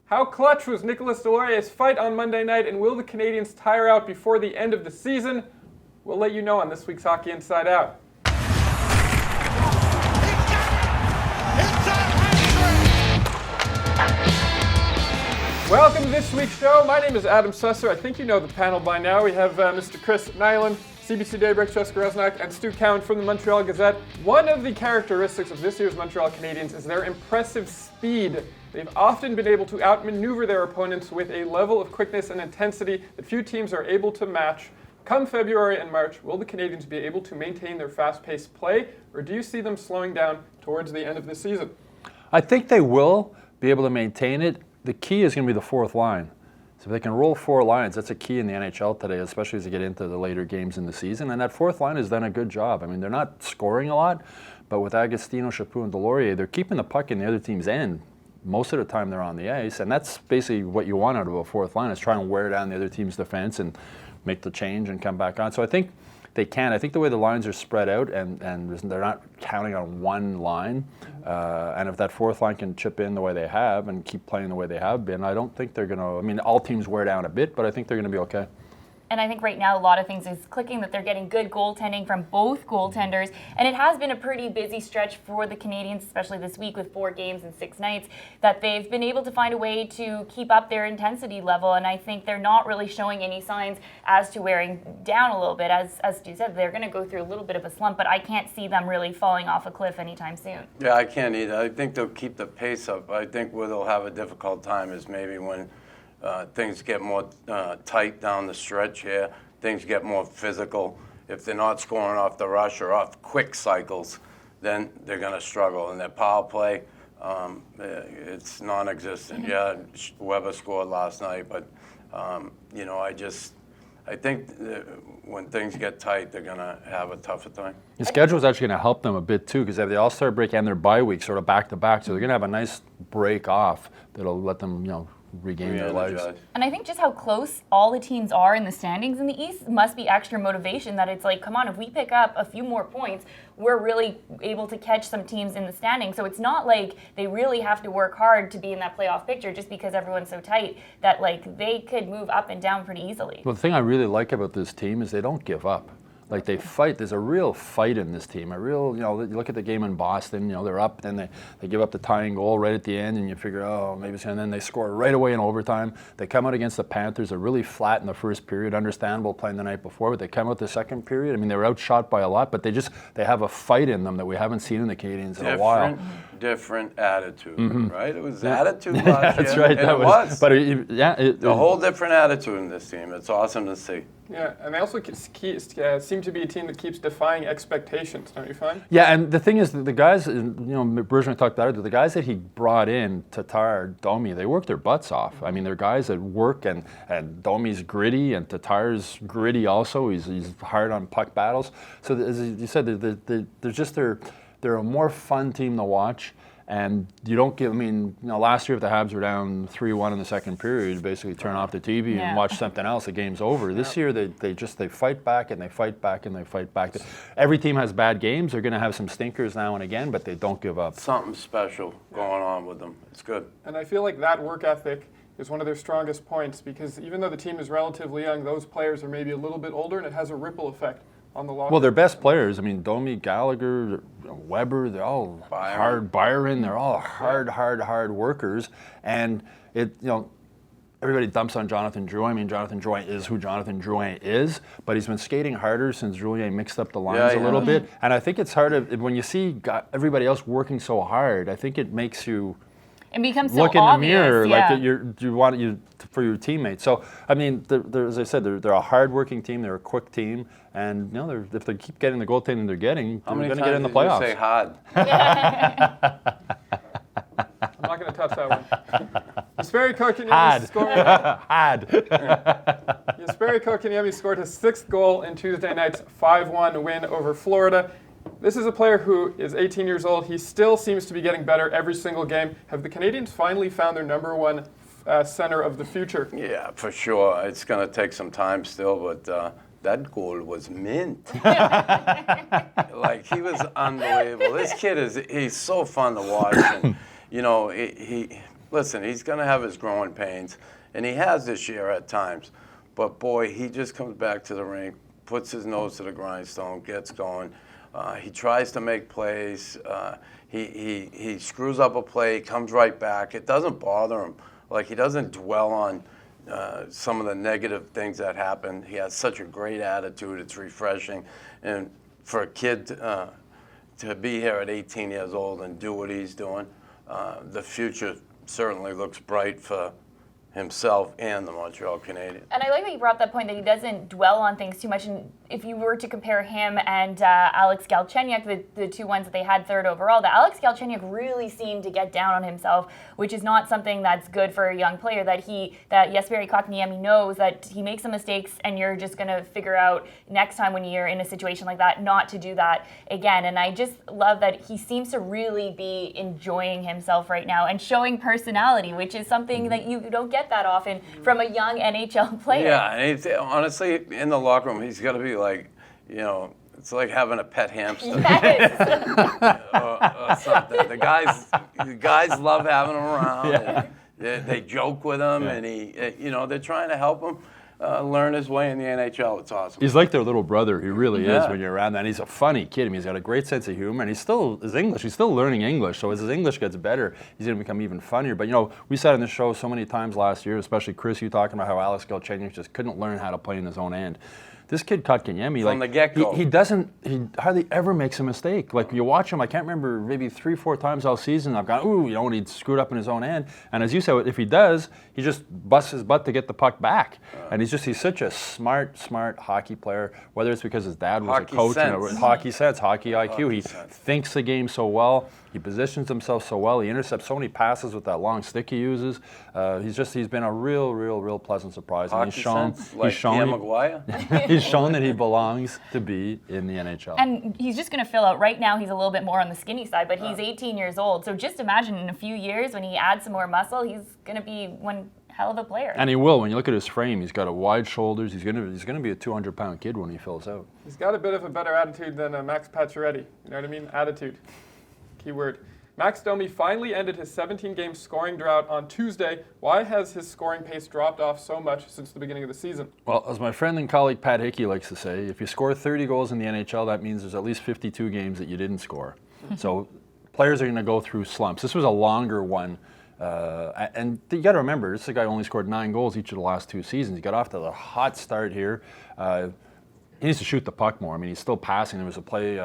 How clutch was Nicolas Deslauriers' fight on Monday night, and will the Canadiens tire out before the end of the season? We'll let you know on this week's Hockey Inside Out. Welcome to this week's show. My name is Adam Susser. I think you know the panel by now. We have Mr. Chris Nyland, CBC Daybreak's Jessica Resnick, and Stu Cowan from the Montreal Gazette. One of the characteristics of this year's Montreal Canadiens is their impressive speed. They've often been able to outmaneuver their opponents with a level of quickness and intensity that few teams are able to match. Come February and March, will the Canadiens be able to maintain their fast-paced play, or do you see them slowing down towards the end of the season? I think they will be able to maintain it. The key is going to be the fourth line. So if they can roll four lines, that's a key in the NHL today, especially as you get into the later games in the season. And that fourth line has done a good job. I mean, they're not scoring a lot, but with Agostino, Chaput, and Deslauriers, they're keeping the puck in the other team's end. Most of the time they're on the ice, and that's basically what you want out of a fourth line, is try and wear down the other team's defense and make the change and come back on. So I think they can. I think the way the lines are spread out and they're not counting on one line, and if that fourth line can chip in the way they have and keep playing the way they have been, I don't think they're going to, I mean, all teams wear down a bit, but I think they're going to be okay. And I think right now a lot of things is clicking, that they're getting good goaltending from both goaltenders. And it has been a pretty busy stretch for the Canadiens, especially this week with 4 games and 6 nights, that they've been able to find a way to keep up their intensity level. And I think they're not really showing any signs as to wearing down a little bit. As Stu said, they're going to go through a little bit of a slump, but I can't see them really falling off a cliff anytime soon. Yeah, I can't either. I think they'll keep the pace up. I think where they'll have a difficult time is maybe when things get more tight down the stretch here, things get more physical. If they're not scoring off the rush or off quick cycles, then they're going to struggle. And their power play, it's non-existent. Yeah, Weber scored last night, but I think when things get tight, they're going to have a tougher time. The schedule is actually going to help them a bit too, because they have the All-Star break and their bye week sort of back to back, so they're going to have a nice break off that'll let them, regain their lives. And I think just how close all the teams are in the standings in the East must be extra motivation, that it's like, come on, if we pick up a few more points, we're really able to catch some teams in the standings. So it's not like they really have to work hard to be in that playoff picture just because everyone's so tight, that like they could move up and down pretty easily. Well, the thing I really like about this team is they don't give up. Like, they fight. There's a real fight in this team. A real, you look at the game in Boston, they're up, then they give up the tying goal right at the end, and you figure, maybe it's, and then they score right away in overtime. They come out against the Panthers. They're really flat in the first period, understandable playing the night before, but they come out the second period. I mean, they were outshot by a lot, but they have a fight in them that we haven't seen in the Canadiens in a while. Different attitude, right? It was attitude last year. That's right. And it was. But a whole different attitude in this team. It's awesome to see. Yeah, and they also seem to be a team that keeps defying expectations, don't you find? Yeah, and the thing is, the guys, Bergevin talked about it, the guys that he brought in, Tatar, Domi, they work their butts off. I mean, they're guys that work, and Domi's gritty, and Tatar's gritty also. He's hard on puck battles. So as you said, they're a more fun team to watch. And you don't give, last year if the Habs were down 3-1 in the second period, you basically turn off the TV and watch something else, the game's over. This year they fight back and they fight back and they fight back. Every team has bad games. They're going to have some stinkers now and again, but they don't give up. Something special going on with them. It's good. And I feel like that work ethic is one of their strongest points, because even though the team is relatively young, those players are maybe a little bit older, and it has a ripple effect on the locker. Well, their best players, Domi, Gallagher, Weber, they're all hard. Byron, they're all hard workers. And everybody dumps on Jonathan Drouin. Jonathan Drouin is who Jonathan Drouin is, but he's been skating harder since Julien mixed up the lines a little bit. And I think it's hard when you see everybody else working so hard. I think it makes you look in the mirror like you want for your teammates. So as I said, they're a hard-working team. They're a quick team, and if they keep getting the goaltending they're getting, they're going to get in the playoffs. How many times did you say hard? I'm not going to touch that one. Jesperi Kotkaniemi scored his 6th goal in Tuesday night's 5-1 win over Florida. This is a player who is 18 years old. He still seems to be getting better every single game. Have the Canadiens finally found their number one center of the future? Yeah, for sure. It's going to take some time still, but that goal was mint. He was unbelievable. This kid he's so fun to watch. And, listen, he's going to have his growing pains, and he has this year at times. But, boy, he just comes back to the rink, puts his nose to the grindstone, gets going. He tries to make plays. He screws up a play, comes right back. It doesn't bother him. Like, he doesn't dwell on some of the negative things that happen. He has such a great attitude. It's refreshing. And for a kid to be here at 18 years old and do what he's doing, the future certainly looks bright for himself and the Montreal Canadiens. And I like that you brought up that point that he doesn't dwell on things too much. And if you were to compare him and Alex Galchenyuk, the two ones that they had third overall, that Alex Galchenyuk really seemed to get down on himself, which is not something that's good for a young player. That Jesperi Kotkaniemi knows that he makes some mistakes, and you're just going to figure out next time when you're in a situation like that not to do that again. And I just love that he seems to really be enjoying himself right now and showing personality, which is something that you don't get that often from a young NHL player. Yeah, and honestly, in the locker room, he's got to be like, it's like having a pet hamster. Yes. or something. The guys love having him around. Yeah. And they joke with him, and they're trying to help him learn his way in the NHL. It's awesome. He's like their little brother. He really is when you're around that. And he's a funny kid. I mean, he's got a great sense of humor, and he's still learning English. So as his English gets better, he's going to become even funnier. But we said on the show so many times last year, especially Chris, you talking about how Alex Galchenyuk just couldn't learn how to play in his own end. This kid Kotkaniemi, from the get-go, he hardly ever makes a mistake. Like, you watch him, I can't remember, maybe 3-4 times all season, I've gone, when he screwed up in his own end. And as you said, if he does, he just busts his butt to get the puck back. And he's such a smart hockey player, whether it's because his dad was a coach, hockey sense, hockey IQ. He thinks the game so well. He positions himself so well. He intercepts so many passes with that long stick he uses. He's been a real pleasant surprise. Hockey and he's shown, sense, like Pierre Maguire. He's shown that he belongs to be in the NHL. And he's just going to fill out. Right now, he's a little bit more on the skinny side, but he's 18 years old. So just imagine in a few years when he adds some more muscle, he's going to be one hell of a player. And he will. When you look at his frame, he's got a wide shoulders. He's going to be a 200-pound kid when he fills out. He's got a bit of a better attitude than Max Pacioretty. You know what I mean? Attitude. Key word. Max Domi finally ended his 17-game scoring drought on Tuesday. Why has his scoring pace dropped off so much since the beginning of the season? Well, as my friend and colleague Pat Hickey likes to say, if you score 30 goals in the NHL, that means there's at least 52 games that you didn't score. So players are going to go through slumps. This was a longer one. And you got to remember, this guy only scored 9 goals each of the last 2 seasons. He got off to a hot start here. He needs to shoot the puck more. I mean, he's still passing. There was a play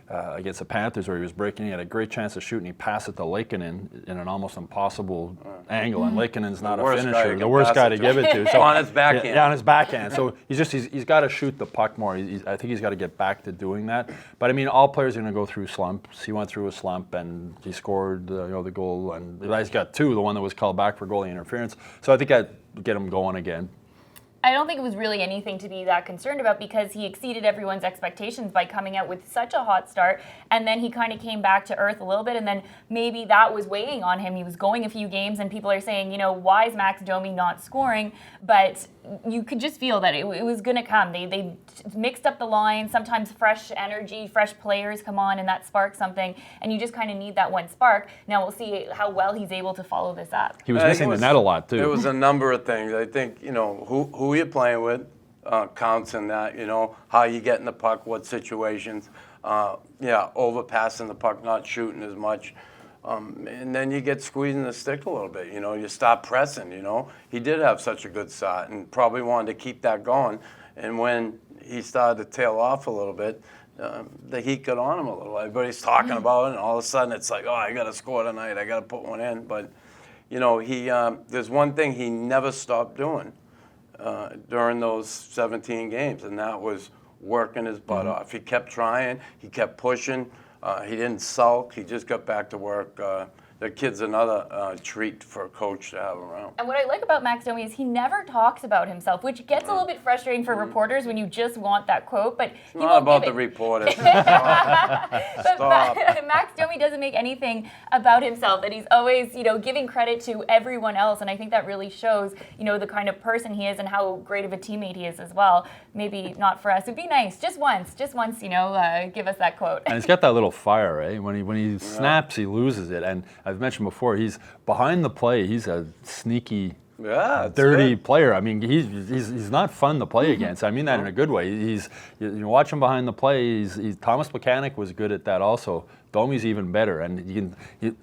against the Panthers where he was breaking. He had a great chance to shoot, and he passed it to Lakeinen in an almost impossible angle. And Lakinen's not a finisher. The worst guy to give it to. So, on his backhand. Yeah, on his backhand. So he's got to shoot the puck more. I think he's got to get back to doing that. But I mean, all players are going to go through slumps. He went through a slump, and he scored the goal. And he's got 2, the one that was called back for goalie interference. So I think I'd get him going again. I don't think it was really anything to be that concerned about because he exceeded everyone's expectations by coming out with such a hot start, and then he kind of came back to earth a little bit, and then maybe that was weighing on him. He was going a few games, and people are saying, why is Max Domi not scoring? But you could just feel that it was going to come. They mixed up the line. Sometimes fresh energy, fresh players come on, and that sparks something, and you just kind of need that one spark. Now we'll see how well he's able to follow this up. He was missing the net a lot, too. There was a number of things. I think, who you're playing with counts in that, how you get in the puck, what situations. Overpassing the puck, not shooting as much. And then you get squeezing the stick a little bit, you stop pressing, He did have such a good start and probably wanted to keep that going. And when he started to tail off a little bit, the heat got on him a little. Everybody's talking about it, and all of a sudden it's like, I got to score tonight. I got to put one in. But, there's one thing he never stopped doing during those 17 games, and that was working his butt off. He kept trying. He kept pushing. He didn't sulk. He just got back to work. The kid's another treat for a coach to have around. And what I like about Max Domi is he never talks about himself, which gets a little bit frustrating for reporters when you just want that quote. But it's not about the reporters. Stop. But Max Domi doesn't make anything about himself. That he's always, giving credit to everyone else, and I think that really shows, the kind of person he is and how great of a teammate he is as well. Maybe not for us. It'd be nice, just once, give us that quote. And he's got that little fire, eh? When he snaps, he loses it. And I've mentioned before, he's behind the play. He's a sneaky, dirty player. I mean, he's not fun to play against. I mean that in a good way. You watch him behind the play. Thomas Mechanic was good at that also. Domi's even better, and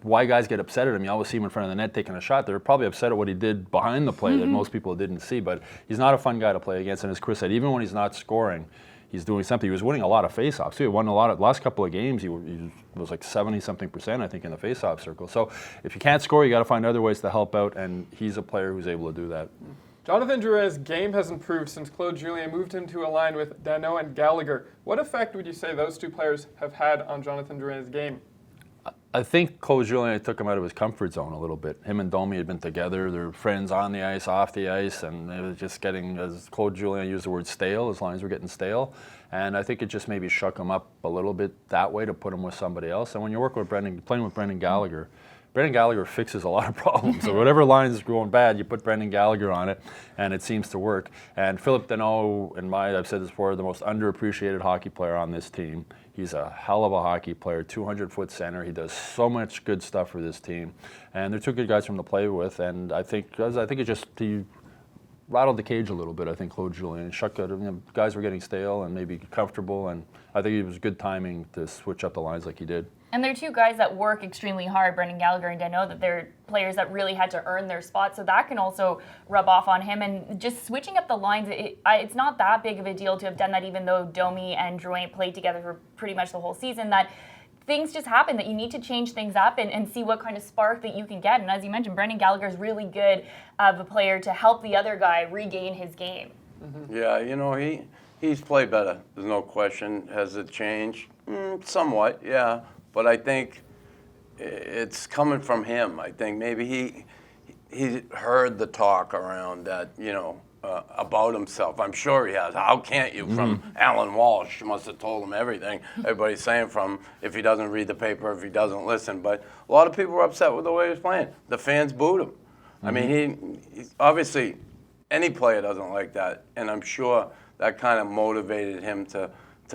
why guys get upset at him? You always see him in front of the net taking a shot. They're probably upset at what he did behind the play that most people didn't see. But he's not a fun guy to play against. And as Chris said, even when he's not scoring, he's doing something. He was winning a lot of faceoffs too. He won a lot of last couple of games. He was like 70-something%, I think, in the faceoff circle. So if you can't score, you got to find other ways to help out, and he's a player who's able to do that. Jonathan Drouin's game has improved since Claude Julien moved him to a line with Danault and Gallagher. What effect would you say those two players have had on Jonathan Drouin's game? I think Claude Julien took him out of his comfort zone a little bit. Him and Domi had been together. They're friends on the ice, off the ice, and they were just getting, as Claude Julien used the word, stale. His lines were getting stale. And I think it just maybe shook him up a little bit that way to put him with somebody else. And when you're playing with Brendan Gallagher fixes a lot of problems. So whatever line is going bad, you put Brendan Gallagher on it, and it seems to work. And Phillip Danault, I've said this before, the most underappreciated hockey player on this team. He's a hell of a hockey player, 200-foot center. He does so much good stuff for this team. And they're two good guys for him to play with. And I think he rattled the cage a little bit, I think, Claude Julien. Guys were getting stale and maybe comfortable, and I think it was good timing to switch up the lines like he did. And they're two guys that work extremely hard, Brendan Gallagher and Danault, that they're players that really had to earn their spot, so that can also rub off on him. And just switching up the lines, it's not that big of a deal to have done that, even though Domi and Drouin played together for pretty much the whole season, that things just happen, that you need to change things up and see what kind of spark that you can get. And as you mentioned, Brendan Gallagher is really good of a player to help the other guy regain his game. Yeah, he's played better. There's no question. Has it changed? Somewhat, yeah. But I think it's coming from him. I think maybe he heard the talk around that, about himself. I'm sure he has. How can't you? From Alan Walsh. You must have told him everything. Everybody's saying from if he doesn't read the paper, if he doesn't listen. But a lot of people were upset with the way he was playing. The fans booed him. I mean, he obviously, any player doesn't like that. And I'm sure that kind of motivated him to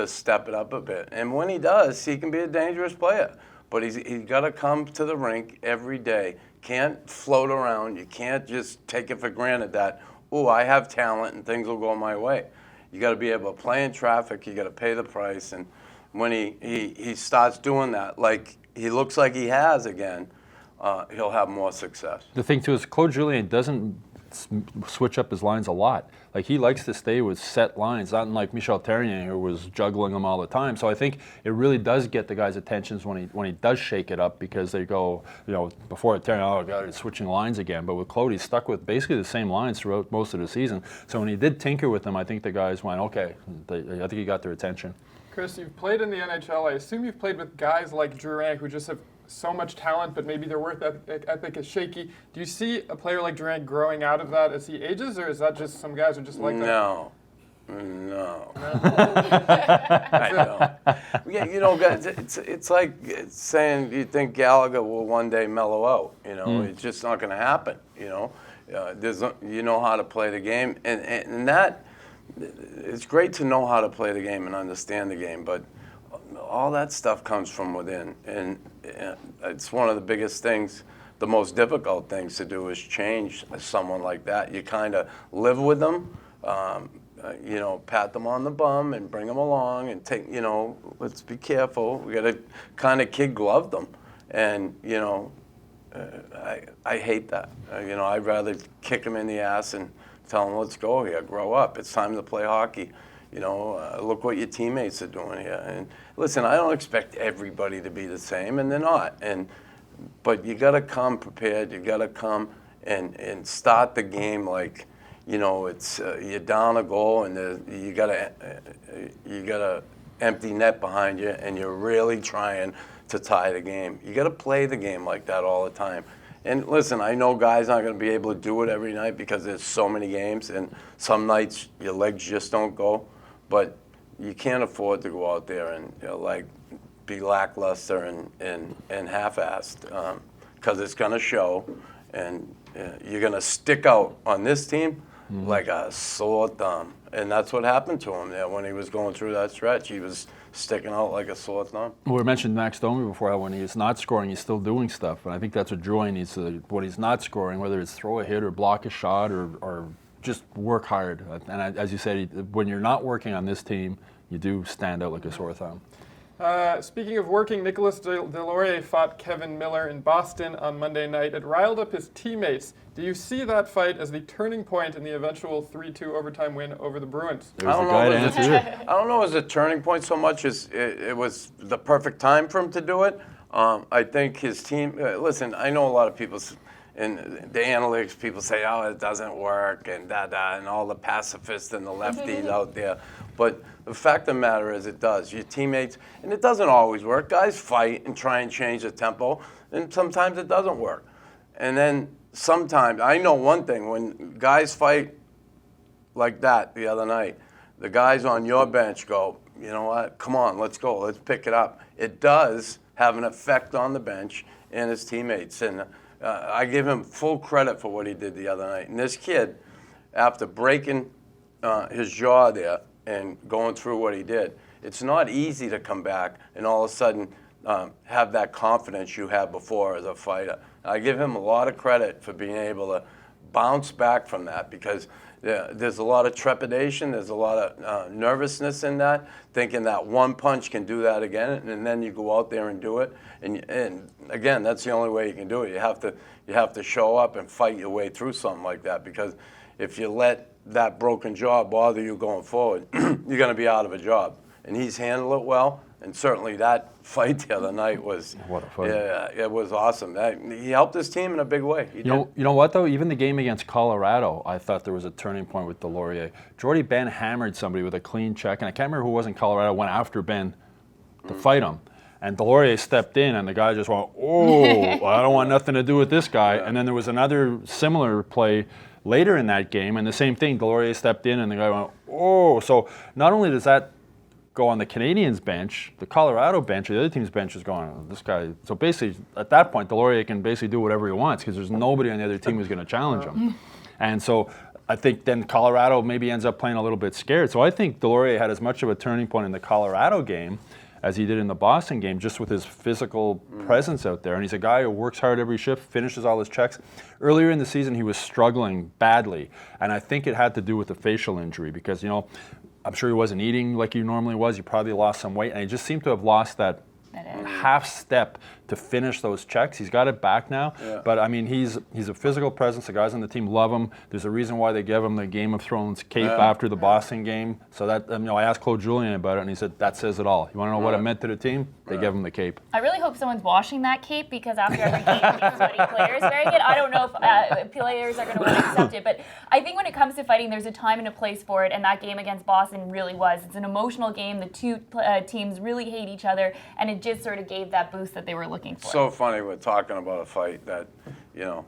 step it up a bit. And when he does, he can be a dangerous player. But he's got to come to the rink every day. Can't float around. You can't just take it for granted that, I have talent and things will go my way. You got to be able to play in traffic. You got to pay the price. And when he starts doing that, like he looks like he has again, he'll have more success. The thing, too, is Claude Julien doesn't switch up his lines a lot. Like, he likes to stay with set lines, not unlike Michel Therrien, who was juggling them all the time. So I think it really does get the guys' attentions when he does shake it up, because they go, before Therrien, oh God, he's switching lines again. But with Claude, he's stuck with basically the same lines throughout most of the season. So when he did tinker with them, I think the guys went, okay, I think he got their attention. Chris, you've played in the NHL. I assume you've played with guys like Drouin, who just have so much talent, but maybe their work ethic is shaky. Do you see a player like Drouin growing out of that as he ages, or is that just some guys are just like that? No. I don't. Yeah, guys, it's like saying you think Gallagher will one day mellow out. It's just not going to happen. You know how to play the game, and that it's great to know how to play the game and understand the game, but all that stuff comes from within, and it's one of the biggest things, the most difficult things to do is change someone like that. You kind of live with them, pat them on the bum and bring them along and take, let's be careful. We got to kind of kid glove them, and I hate that. I'd rather kick them in the ass and tell them, let's go here, grow up. It's time to play hockey. Look what your teammates are doing here. And listen, I don't expect everybody to be the same, and they're not. But you got to come prepared. You got to come and start the game like, it's you're down a goal, and you got a empty net behind you, and you're really trying to tie the game. You got to play the game like that all the time. And listen, I know guys aren't going to be able to do it every night because there's so many games, and some nights your legs just don't go. But you can't afford to go out there and be lackluster and half-assed, because it's going to show, and you're going to stick out on this team like a sore thumb. And that's what happened to him there when he was going through that stretch. He was sticking out like a sore thumb. We mentioned Max Domi before, how when he's not scoring, he's still doing stuff. And I think that's what Drouin needs to, when he's not scoring, whether it's throw a hit or block a shot or just work hard. And as you said, when you're not working on this team, you do stand out like a sore thumb. Speaking of working, Nicolas Deslauriers fought Kevin Miller in Boston on Monday night. It riled up his teammates. Do you see that fight as the turning point in the eventual 3-2 overtime win over the Bruins? There's the guy to answer it. I don't know as a turning point so much as it was the perfect time for him to do it. I think his team, listen, I know a lot of people in the analytics, people say, oh, it doesn't work, and and all the pacifists and the lefties out there. But the fact of the matter is it does. Your teammates, and it doesn't always work. Guys fight and try and change the tempo, and sometimes it doesn't work. And then sometimes, I know one thing, when guys fight like that the other night, the guys on your bench go, you know what, come on, let's go, let's pick it up. It does have an effect on the bench and his teammates. And I give him full credit for what he did the other night. And this kid, after breaking his jaw there and going through what he did, it's not easy to come back and all of a sudden have that confidence you had before as a fighter. I give him a lot of credit for being able to bounce back from that, because there's a lot of trepidation, there's a lot of nervousness in that, thinking that one punch can do that again, and then you go out there and do it. And again, that's the only way you can do it. You have to show up and fight your way through something like that, because if you let that broken jaw bother you going forward, you're going to be out of a job. And he's handled it well. And certainly that fight the other night was, what a fight. Yeah, it was awesome. He helped his team in a big way. You know what, though? Even the game against Colorado, I thought there was a turning point with Deslauriers. Jordy Ben hammered somebody with a clean check, and I can't remember who was in Colorado, went after Ben to fight him. And Deslauriers stepped in, and the guy just went, oh, I don't want nothing to do with this guy. Yeah. And then there was another similar play later in that game, and the same thing, Deslauriers stepped in, and the guy went, oh. So not only does that go on the Canadiens bench, the Colorado bench, or the other team's bench is going, oh, this guy. So basically, at that point, Deslauriers can basically do whatever he wants, because there's nobody on the other team who's going to challenge him. And so I think then Colorado maybe ends up playing a little bit scared. So I think Deslauriers had as much of a turning point in the Colorado game as he did in the Boston game, just with his physical presence out there. And he's a guy who works hard every shift, finishes all his checks. Earlier in the season, he was struggling badly, and I think it had to do with the facial injury, because, you know, I'm sure he wasn't eating like he normally was. He probably lost some weight, and he just seemed to have lost that half step to finish those checks. He's got it back now, but I mean, he's a physical presence. The guys on the team love him. There's a reason why they gave him the Game of Thrones cape after the Boston game. So that, you know, I asked Claude Julien about it, and he said that says it all. You want to know what it meant to the team? They gave him the cape. I really hope someone's washing that cape, because after every game, these sweaty players very good. I don't know if players are going to want to accept it, but I think when it comes to fighting, there's a time and a place for it, and that game against Boston really was. It's an emotional game. The two teams really hate each other, and it just sort of gave that boost that they were looking for. So funny we're talking about a fight that, you know,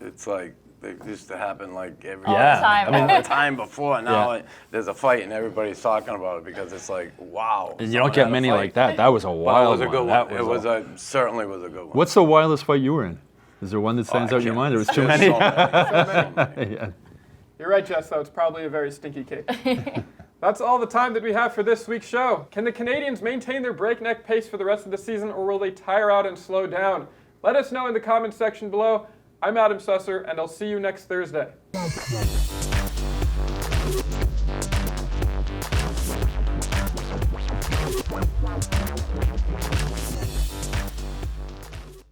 it's like it used to happen like every time before. Now there's a fight and everybody's talking about it, because it's like, wow. And you don't get many like that. That was a wild one. It was a good one. It certainly was a good one. What's the wildest fight you were in? Is there one that stands out in your mind? There was too many. So many. Yeah. You're right, Jess, though. It's probably a very stinky cake. That's all the time that we have for this week's show. Can the Canadiens maintain their breakneck pace for the rest of the season, or will they tire out and slow down? Let us know in the comments section below. I'm Adam Susser, and I'll see you next Thursday.